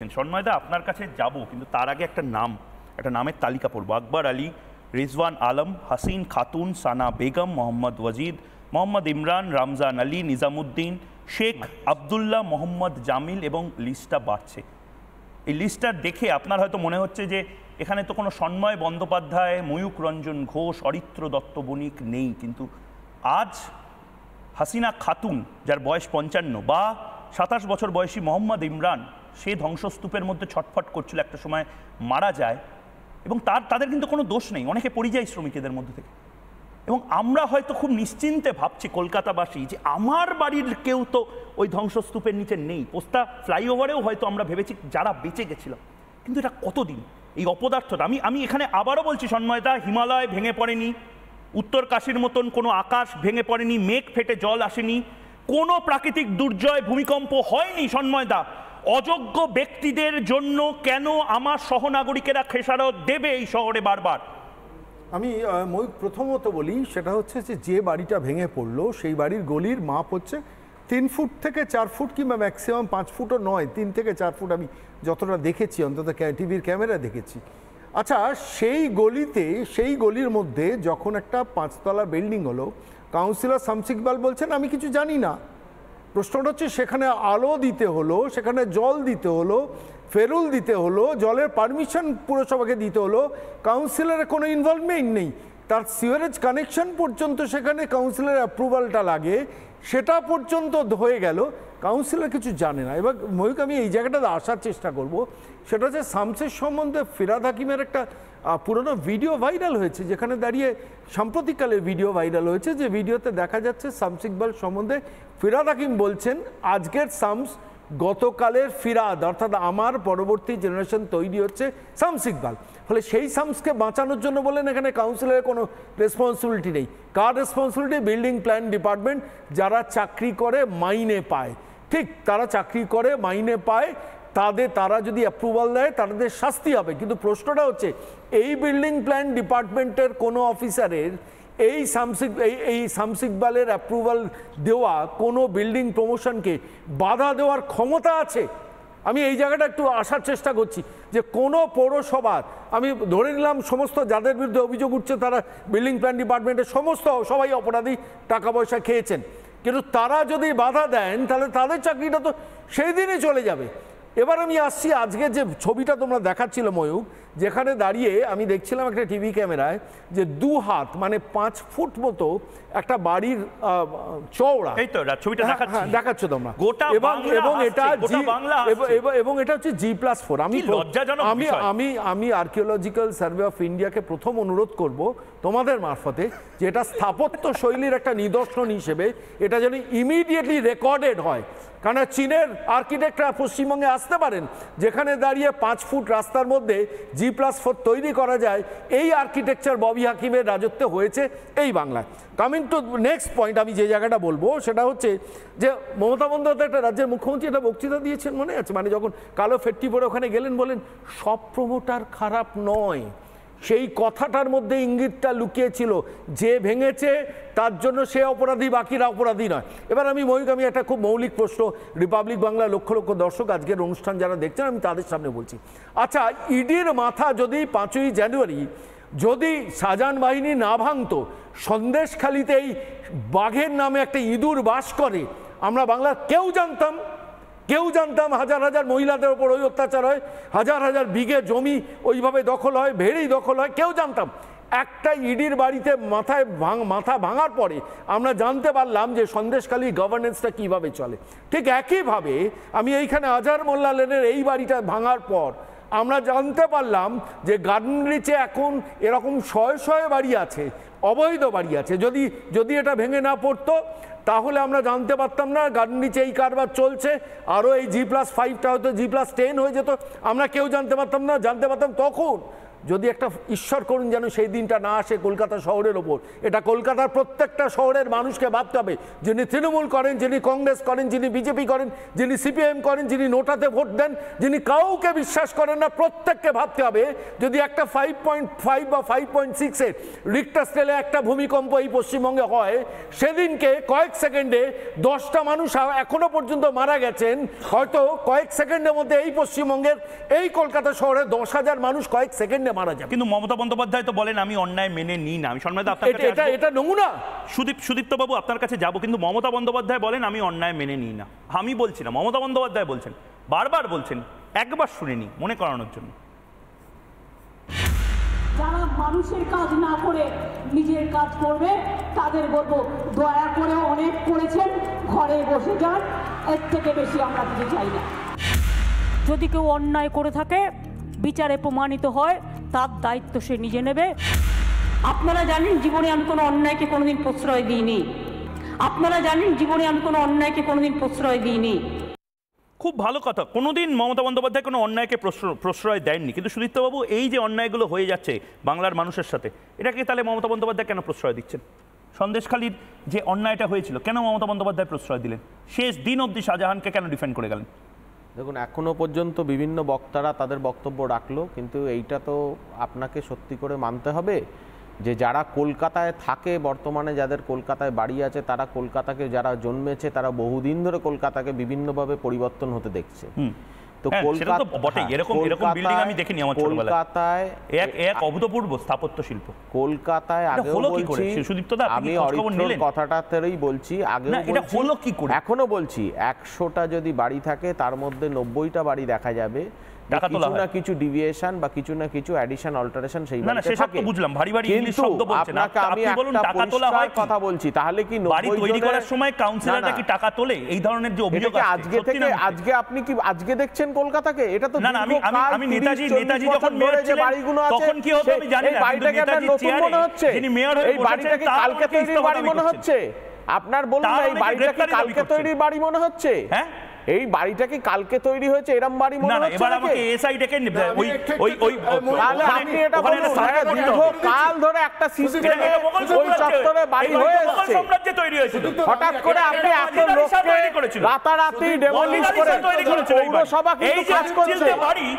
সন্ময়দা আপনার কাছে যাব, কিন্তু তার আগে একটা নামের তালিকা পড়বো। আকবর আলী, রিজওয়ান আলম, হাসিন খাতুন, সানা বেগম, মোহাম্মদ ওয়াজিদ, মোহাম্মদ ইমরান, রামজান আলী, নিজামুদ্দিন, শেখ আবদুল্লাহ, মোহাম্মদ জামিল, এবং লিস্টটা বাড়ছে। এই লিস্টটা দেখে আপনার হয়তো মনে হচ্ছে যে এখানে তো কোনো সন্ময় বন্দ্যোপাধ্যায়, ময়ূক রঞ্জন ঘোষ, অরিত্র দত্ত বণিক নেই, কিন্তু আজ হাসিনা খাতুন, যার বয়স 55, বা 27 বছর বয়সী মোহাম্মদ ইমরান, সে ধ্বংসস্তূপের মধ্যে ছটফট করছিল, একটা সময় মারা যায়, এবং তাদের কিন্তু কোনো দোষ নেই, অনেকে পরিযায়ী শ্রমিকদের মধ্যে থেকে। এবং আমরা হয়তো খুব নিশ্চিন্তে ভাবছি কলকাতাবাসী যে আমার বাড়ির কেউ তো ওই ধ্বংসস্তূপের নিচে নেই। পোস্তা ফ্লাইওভারেও হয়তো আমরা ভেবেছি যারা বেঁচে গেছিলাম, কিন্তু এটা কতদিন এই অপদার্থটা। আমি এখানে আবারও বলছি সন্ময়দা, হিমালয় ভেঙে পড়েনি, উত্তর কাশীর মতন কোনো আকাশ ভেঙে পড়েনি, মেঘ ফেটে জল আসেনি, কোনো প্রাকৃতিক দুর্জয় ভূমিকম্প হয়নি সন্ময়দা। অযোগ্য ব্যক্তিদের জন্য কেন আমার সহনাগরিকেরা খেসারত দেবে এই শহরে বারবার? আমি প্রথমত বলি, সেটা হচ্ছে যে বাড়িটা ভেঙে পড়লো সেই বাড়ির গলির মাপ হচ্ছে 3 ফুট থেকে 4 ফুট, কিংবা ম্যাক্সিমাম 5 ফুটও নয়, 3 থেকে 4 ফুট আমি যতটা দেখেছি, অন্তত টিভির ক্যামেরা দেখেছি। আচ্ছা, সেই গলির মধ্যে যখন একটা 5তলা বিল্ডিং হলো, কাউন্সিলর শামস ইকবাল বলছেন আমি কিছু জানি না। প্রশ্নটা হচ্ছে সেখানে আলো দিতে হলো, সেখানে জল দিতে হলো, ফেরুল দিতে হলো, জলের পারমিশন পুরসভাকে দিতে হলো, কাউন্সিলরের কোনো ইনভলভমেন্ট নেই। তার সিওয়ারেজ কানেকশন পর্যন্ত সেখানে কাউন্সিলরের অ্যাপ্রুভালটা লাগে, সেটা পর্যন্ত হয়ে গেল, কাউন্সিলর কিছু জানে না। এবার ময়ূক, আমি এই জায়গাটাতে আসার চেষ্টা করব, সেটা হচ্ছে শামসের সম্বন্ধে ফিরহাদ হাকিমের একটা পুরনো ভিডিও ভাইরাল হয়েছে, যেখানে দাঁড়িয়ে সাম্প্রতিককালের ভিডিও ভাইরাল হয়েছে, যে ভিডিওতে দেখা যাচ্ছে শামস ইকবাল সম্বন্ধে ফিরহাদ হাকিম বলছেন আজকের শামস গতকালের ফিরহাদ, অর্থাৎ আমার পরবর্তী জেনারেশন তৈরি হচ্ছে শামস ইকবাল। ফলে সেই শামসকে বাঁচানোর জন্য বলেন এখানে কাউন্সিলরের কোনো রেসপন্সিবিলিটি নেই। কার রেসপন্সিবিলিটি? বিল্ডিং প্ল্যান ডিপার্টমেন্ট, যারা চাকরি করে মাইনে পায়। ঠিক, তারা চাকরি করে মাইনে পায়, তারা যদি অ্যাপ্রুভাল দেয় তাদের শাস্তি হবে। কিন্তু প্রশ্নটা হচ্ছে এই বিল্ডিং প্ল্যান ডিপার্টমেন্টের কোনো অফিসারের এই শামস ইকবালের অ্যাপ্রুভাল দেওয়া কোনো বিল্ডিং প্রমোশনকে বাধা দেওয়ার ক্ষমতা আছে? আমি এই জায়গাটা একটু আসার চেষ্টা করছি যে কোনো পৌরসভার, আমি ধরে নিলাম সমস্ত যাদের বিরুদ্ধে অভিযোগ উঠছে তারা বিল্ডিং প্ল্যান ডিপার্টমেন্টের সবাই অপরাধী, টাকা পয়সা খেয়েছেন, কিন্তু তারা যদি বাধা দেন তাহলে তাদের চাকরিটা তো সেই দিনই চলে যাবে। এবার আমি আসছি আজকে যে ছবিটা তোমরা দেখাচ্ছিল ময়ূক, যেখানে দাঁড়িয়ে আমি দেখছিলাম একটা টিভি ক্যামেরায় যে 2 হাত মানে 5 ফুট মতো একটা বাড়ির চওড়া, এই তো ছবিটা দেখাচ্ছ তোমরা, এবং এটা হচ্ছে G+4। আমি আর্কিওলজিক্যাল সার্ভে অফ ইন্ডিয়াকে প্রথম অনুরোধ করব তোমাদের মারফতে যে এটা স্থাপত্য শৈলীর একটা নিদর্শন হিসেবে এটা যেন ইমিডিয়েটলি রেকর্ডেড হয়। কারণ চীনের আর্কিটেক্টরা পশ্চিমবঙ্গে আসতে পারেন, যেখানে দাঁড়িয়ে 5 ফুট রাস্তার মধ্যে G+4 তৈরি করা যায়, এই আর্কিটেকচার ববি হাকিমের রাজত্বে হয়েছে এই বাংলায়। কামিং টু নেক্সট পয়েন্ট, আমি যে জায়গাটা বলবো সেটা হচ্ছে যে মমতা বন্দ্যোপাধ্যায় একটা রাজ্যের মুখ্যমন্ত্রী একটা বক্তৃতা দিয়েছেন, মনে আছে? মানে যখন কালো ফেট্টি পরে ওখানে গেলেন, বলেন সব প্রমোটার খারাপ নয়। সেই কথাটার মধ্যে ইঙ্গিতটা লুকিয়েছিল, যে ভেঙেছে তার জন্য সে অপরাধী, বাকিরা অপরাধী নয়। এবার আমি একটা খুব মৌলিক প্রশ্ন রিপাবলিক বাংলা লক্ষ লক্ষ দর্শক আজকের অনুষ্ঠান যারা দেখছেন, আমি তাদের সামনে বলছি, আচ্ছা ইডির মাথা যদি 5ই জানুয়ারি যদি শাহজাহান বাহিনী না ভাঙতো, সন্দেশখালিতেই বাঘের নামে একটা ইঁদুর বাস করে, আমরা বাংলার কেউ জানতাম? হাজার হাজার মহিলাদের ওপর ওই অত্যাচার হয়, হাজার হাজার বিঘে জমি ওইভাবে দখল হয়, ভেড়ি দখল হয়, কেউ জানতাম? একটা ইডির বাড়িতে মাথা ভাঙার পরে আমরা জানতে পারলাম যে সন্দেশখালী গভর্নেন্সটা কিভাবে চলে। ঠিক একইভাবে আমি এইখানে আজহার মোল্লা লেনের এই বাড়িটা ভাঙার পর আমরা জানতে পারলাম যে গার্ডেন রিচে এখন এরকম শয়ে বাড়ি আছে, অবৈধ বাড়ি আছে। যদি এটা ভেঙে না পড়তো তাহলে আমরা জানতে পারতাম না গার্ডেন রিচে এই কারবার চলছে, আরও এই G+5টা হয়তো G+10 হয়ে যেত, আমরা কেউ জানতে পারতাম না। জানতে পারতাম তখন যদি একটা ঈশ্বর করুন যেন সেই দিনটা না আসে কলকাতা শহরের ওপর। এটা কলকাতার প্রত্যেকটা শহরের মানুষকে ভাবতে হবে, যিনি তৃণমূল করেন, যিনি কংগ্রেস করেন, যিনি বিজেপি করেন, যিনি সিপিএম করেন, যিনি নোটাতে ভোট দেন, যিনি কাউকে বিশ্বাস করেন না, প্রত্যেককে ভাবতে হবে যদি একটা 5.5 বা 5.6-এর রিক্টার স্কেলে একটা ভূমিকম্প এই পশ্চিমবঙ্গে হয়, সেদিনকে কয়েক সেকেন্ডে 10টা মানুষ এখনো পর্যন্ত মারা গেছেন। হয়তো কয়েক সেকেন্ডের মধ্যে এই পশ্চিমবঙ্গের এই কলকাতা শহরে 10,000 মানুষ কয়েক সেকেন্ডে মারা যাবে। কিন্তু মমতা বন্দ্যোপাধ্যায় তো বলেন আমি অন্যায় মেনে নিই না। আমি সম্মানিত আপনার কাছে এটা নমুনা। সুদীপ্ত বাবু আপনার কাছে যাব, কিন্তু মমতা বন্দ্যোপাধ্যায় বলেন আমি অন্যায় মেনে নিই না। আমি বলছি না, মমতা বন্দ্যোপাধ্যায় বলছেন, বারবার বলছেন, একবার শুনিনি মনে করানোর জন্য। যারা মানুষের কাজ না করে নিজের কাজ করবে তাদের বলবো দয়া করে অনেক করেছেন, ঘরে বসে যান, এর থেকে বেশি আমরা কিছু চাই না। যদি কেউ অন্যায় করে থাকে, বিচারে প্রমাণিত হয়, তার দায়িত্ব সে নিজে নেবে। আপনারা জানেন জীবনে আমি কোনো অন্যায়কে কোনোদিন প্রশ্রয় দিইনি। আপনারা জানেন জীবনে আমি কোনো অন্যায়কে কোনোদিন প্রশ্রয় দিইনি। খুব ভালো কথা, কোনোদিন মমতা বন্দ্যোপাধ্যায় কোনো অন্যায়কে প্রশ্রয় দেননি। কিন্তু সুদীপ্তবাবু, এই যে অন্যায়গুলো হয়ে যাচ্ছে বাংলার মানুষের সাথে, এটাকে তাহলে মমতা বন্দ্যোপাধ্যায় কেন প্রশ্রয় দিচ্ছেন? সন্দেশখালীর যে অন্যায়টা হয়েছিল, কেন মমতা বন্দ্যোপাধ্যায় প্রশ্রয় দিলেন? শেষ দিন অবধি শাহজাহানকে কেন ডিফেন্ড করে গেলেন? দেখুন, এখনো পর্যন্ত বিভিন্ন বক্তারা তাদের বক্তব্য রাখলো, কিন্তু এইটা তো আপনাকে সত্যি করে মানতে হবে যে যারা কলকাতায় থাকে, বর্তমানে যাদের কলকাতায় বাড়ি আছে, তারা কলকাতাকে, যারা জন্মেছে তারা বহুদিন ধরে কলকাতাকে বিভিন্নভাবে পরিবর্তন হতে দেখছে। তো কলকাতায় এক অভূতপূর্ব স্থাপত্য শিল্প। কলকাতায় আগেও বলছি, আমি অরিত্রর কথাটাতেই বলছি, আগেও বলছি, এখনো বলছি, 100টা যদি বাড়ি থাকে তার মধ্যে 90টা বাড়ি দেখা যাবে কিছু না কিছু ডিভিয়েশন বা কিছু না কিছু অ্যাডিশন অল্টারেশন সেই বাড়িতে থাকে। বুঝলাম, ভারী ভারী ইংলিশ শব্দ বলছেন আপনি, একটা টাকা তোলা হয় কথা বলছি, তাহলে কি বাড়ি তৈরি করার সময় কাউন্সিলররা কি টাকা তোলে? এই ধরনের যে অভিযোগ আছে আজকে থেকে, আজকে আপনি কি আজকে দেখছেন কলকাতাকে? এটা তো না, আমি নেতাজি যখন মেয়র ছিলেন তখন কি হতো আমি জানি না, কিন্তু নেতাজি চেয়ারে যিনি মেয়র হয়ে বসেছেন, বাড়িটাকে কালকে তৈরির বাড়ি মনে হচ্ছে আপনার? বলুন, এই বাড়িটাকে কালকে তৈরির বাড়ি মনে হচ্ছে? হ্যাঁ, এই বাড়িটা কি কালকে তৈরি হয়েছে এরকম বাড়ি মনে হচ্ছে? এবার আমাকে এসআই ডেকে তাহলে আপনি এটা বলুন, দীর্ঘকাল ধরে একটা সিস্টেমে ওই চত্বরে বাড়ি হয়ে আসছে, সাম্রাজ্য তৈরি হয়েছিল, হঠাৎ করে আপনি এত লোককে রাতারাতি ডেমোলিশ করে, পৌরসভা কিন্তু কাজ করছে,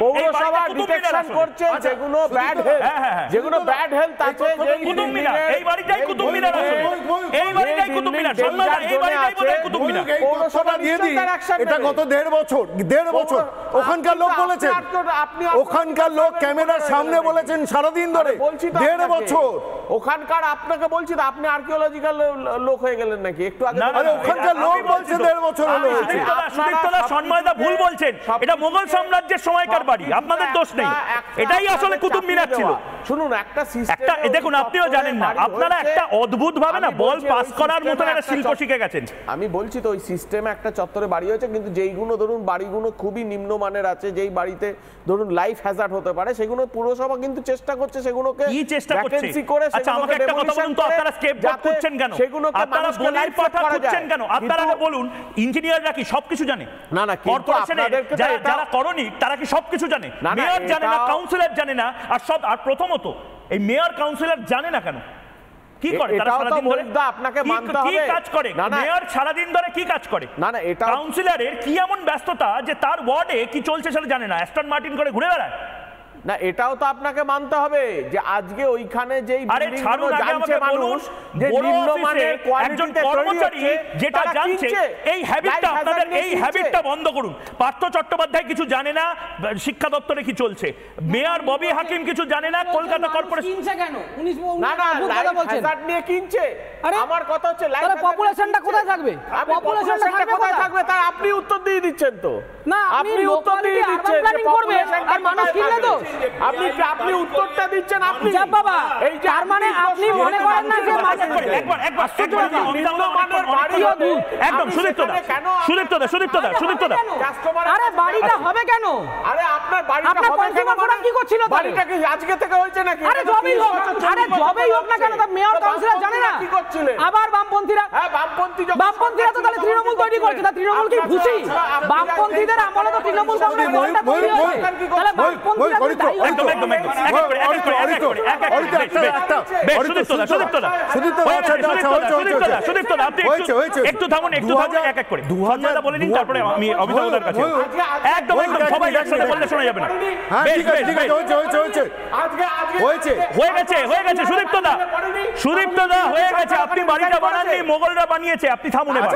পৌরসভা ডিটেকশন করছে যেগুলো ব্যাড হেলথ, যেগুলো ব্যাড হেলথ আছে, কুতুব মিনার, এই বাড়িটাই কুতুব মিনার আছে, এই বাড়িটাই কুতুব মিনার, এই বাড়িটাই বোধহয় কুতুব মিনার। পৌরসভা দিয়ে দিই, এটা গত 1.5 বছর ওখানকার লোক বলেছেন, ওখানকার লোক ক্যামেরার সামনে বলেছেন সারাদিন ধরে 1.5 বছর। ওখানকার আপনাকে বলছি তো, আপনি আর্কিওলজিক্যাল লোক হয়ে গেলেন নাকি একটু আগে? ওখানকার লোক বলছে 1.5 বছর হলো। সুদীপ্তদা সন্ময়দা ভুল বলছেন, এটা মোগল সাম্রাজ্যের সময়কার বাড়ি, আপনাদের দোষ নেই, এটাই আসলে কুতুব মিনার ছিল। শুনুন, একটা সিস্টেম, দেখুন আপনিও জানেন না, আপনারা একটা অদ্ভুত ভাবে না বল পাস করার মতো একটা শিল্প শিখে গেছেন। আমি বলছি তো, ওই সিস্টেমে একটা চত্বরে বাড়ি হয়েছে, কিন্তু যেইগুলো ধরুন বাড়িগুলো খুবই নিম্নমানের আছে, যেই বাড়িতে ধরুন লাইফ হ্যাজার্ড হতে পারে, সেগুলো পুরসভা কিন্তু চেষ্টা করছে সেগুলোকে কি চেষ্টা করছে করে। আচ্ছা, আমাকে একটা কথা বলুন তো, আপনারা স্কেপগোট করছেন কেন? আপনারা বলির পাঠা করছেন কেন? আপনারা বলুন, ইঞ্জিনিয়াররা কি সবকিছু জানে? না না, কর্পোরেশনের যারা করনি তারা কি সবকিছু জানে? মেয়র জানে না, কাউন্সিলর জানে না, আর প্রথমত এই মেয়র কাউন্সিলর জানে না কেন? কি করে তারা সারাদিন ধরে? আপনাকে মানতে হবে, কি কাজ করে মেয়র সারাদিন ধরে? কি কাজ করে? না না, এটা কাউন্সিলরের কি এমন ব্যস্ততা যে তার ওয়ার্ডে কি চলছে সেটা জানে না, অ্যাস্টন মার্টিন করে ঘুরে বেড়ায়? না, এটাও তো আপনাকে মানতে হবে যে আজকে ওইখানে যেই বিল্ডিংগুলো জানছে মানুষ, যে নিম্নমানের কোয়ালিটিতে কর্মচারী যেটা জানছে, এই হ্যাবিটটা আপনাদের, এই হ্যাবিটটা বন্ধ করুন। পার্থ চট্টোপাধ্যায় কিছু জানে না শিক্ষা দপ্তরে কি চলছে, মেয়র ববি হাকিম কিছু জানে না কলকাতা কর্পোরেশন কিনছে কেন? না না, হ্যাজার্ড নিয়ে কিনছে। আমার কথা হচ্ছে লাইফ পপুলেশনটা কোথায় থাকবে? পপুলেশনটা কোথায় থাকবে তার আপনি উত্তর দিয়ে দিচ্ছেন তো। না, আপনি উত্তর দিয়ে দিচ্ছেন যে পপুলেশন আর মানুষ কিনলে তো আপনি উত্তরটা দিচ্ছেন। আপনি বাবা, এই তার মানে আপনি মনে করেন না যে একবার একদম সুদীপ্তদা, আরে বাড়িটা হবে কেন? আরে আপনি আপনার বাড়িটা আপনার হবে কেন? কনজিউমার ফোরাম কি করছিল তাহলে? বাড়িটা কি আজকে থেকে হয়েছে নাকি? আরে জবেই হোক, আরে জবেই হোক না কেন, তার মেয়র কাউন্সিলর জানে না কি করছিলেন? আবার বামপন্থীরা, হ্যাঁ বামপন্থী বামপন্থীরা তো তাহলে তৃণমূল তৈরি করছে, তা তৃণমূল কি খুশি? বামপন্থীদের আমলে তো তৃণমূল কংগ্রেস দলটা তৈরি হয়েছে, তাহলে বামপন্থীরা দায়ী হবে। একদম একদম একদম এক এক করে সুদীপ্তদা আপনি একটু থামুন এক এক করে সঞ্জয়দা বলে নিন, তারপরে আমি অভিযোগদার কাছে একদম একদম সবাই একসাথে বললে শোনা যাবে না। হয়ে গেছে সুদীপ্তদা হয়ে গেছে, আপনি বাড়িটা বানাননি, মোগলরা বানিয়েছে, আপনি থামুন এবার।